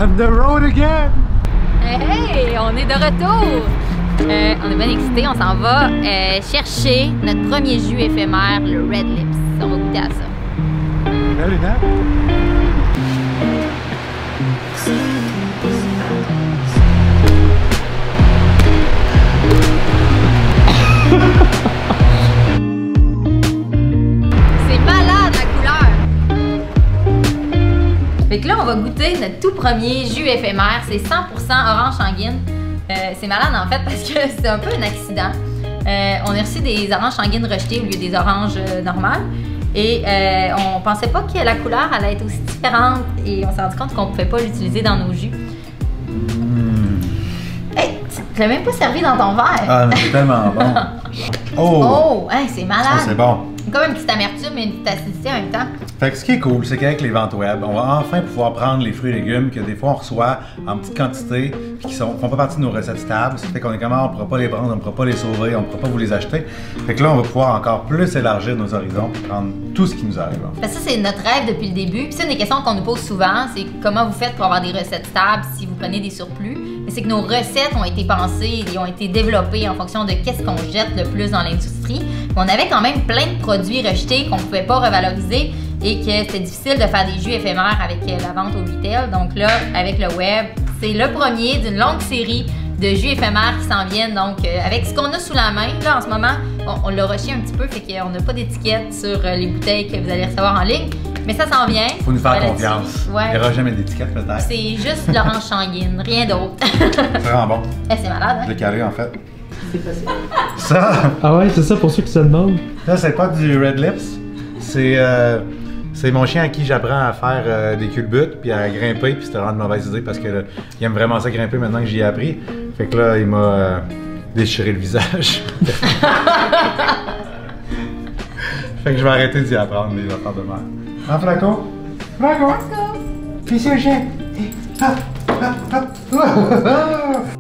On the road again! Hey, on est de retour! On est bien excités, on s'en va chercher notre premier jus éphémère, le Red Lips. On va goûter à ça. Belle lunette. C'est malade la couleur! Fait que là, on va goûter notre tout premier jus éphémère. C'est 100% orange sanguine. C'est malade en fait parce que c'est un peu un accident. On a reçu des oranges sanguines rejetées au lieu des oranges normales. Et on pensait pas que la couleur allait être aussi différente. Et on s'est rendu compte qu'on pouvait pas l'utiliser dans nos jus. Hey, tu l'as même pas servi dans ton verre. Ah, mais c'est tellement bon. Oh, hey, c'est malade. Oh, c'est bon. Comme une petite amertume et une petite acidité en même temps. Fait que ce qui est cool, c'est qu'avec les ventes web, on va enfin pouvoir prendre les fruits et légumes que des fois on reçoit en petite quantité puis qui font pas partie de nos recettes stables. Ça fait qu'on est comment, on pourra pas les prendre, on pourra pas les sauver, on pourra pas vous les acheter. Fait que là, on va pouvoir encore plus élargir nos horizons et prendre tout ce qui nous arrive. En fait. Parce que ça, c'est notre rêve depuis le début. Puis c'est une des questions qu'on nous pose souvent, c'est comment vous faites pour avoir des recettes stables si vous prenez des surplus. Mais c'est que nos recettes ont été pensées et ont été développées en fonction de qu'est-ce qu'on jette le plus dans l'industrie. On avait quand même plein de produits rejetés qu'on ne pouvait pas revaloriser et que c'était difficile de faire des jus éphémères avec la vente au retail. Donc là, avec le web, c'est le premier d'une longue série de jus éphémères qui s'en viennent. Donc avec ce qu'on a sous la main, là en ce moment, on l'a rushé un petit peu, fait qu'on n'a pas d'étiquette sur les bouteilles que vous allez recevoir en ligne. Mais ça s'en vient. Faut nous faire confiance. Ouais. Il n'y aura jamais d'étiquette peut-être. C'est juste l'orange sanguine, rien d'autre. C'est vraiment bon. C'est malade, hein? Je l'ai calé en fait. C'est facile. Ça, Ah ouais, c'est ça pour ceux qui se demandent. ça c'est pas du Red Lips. C'est mon chien à qui j'apprends à faire des culbutes puis à grimper, puis c'était vraiment une mauvaise idée parce qu'il aime vraiment ça grimper maintenant que j'y ai appris. Fait que là, il m'a déchiré le visage. Fait que je vais arrêter d'y apprendre les affaires de merde. Hein, Flaco? Flaco? Fais ça, chien! Hop! Hop! Hop!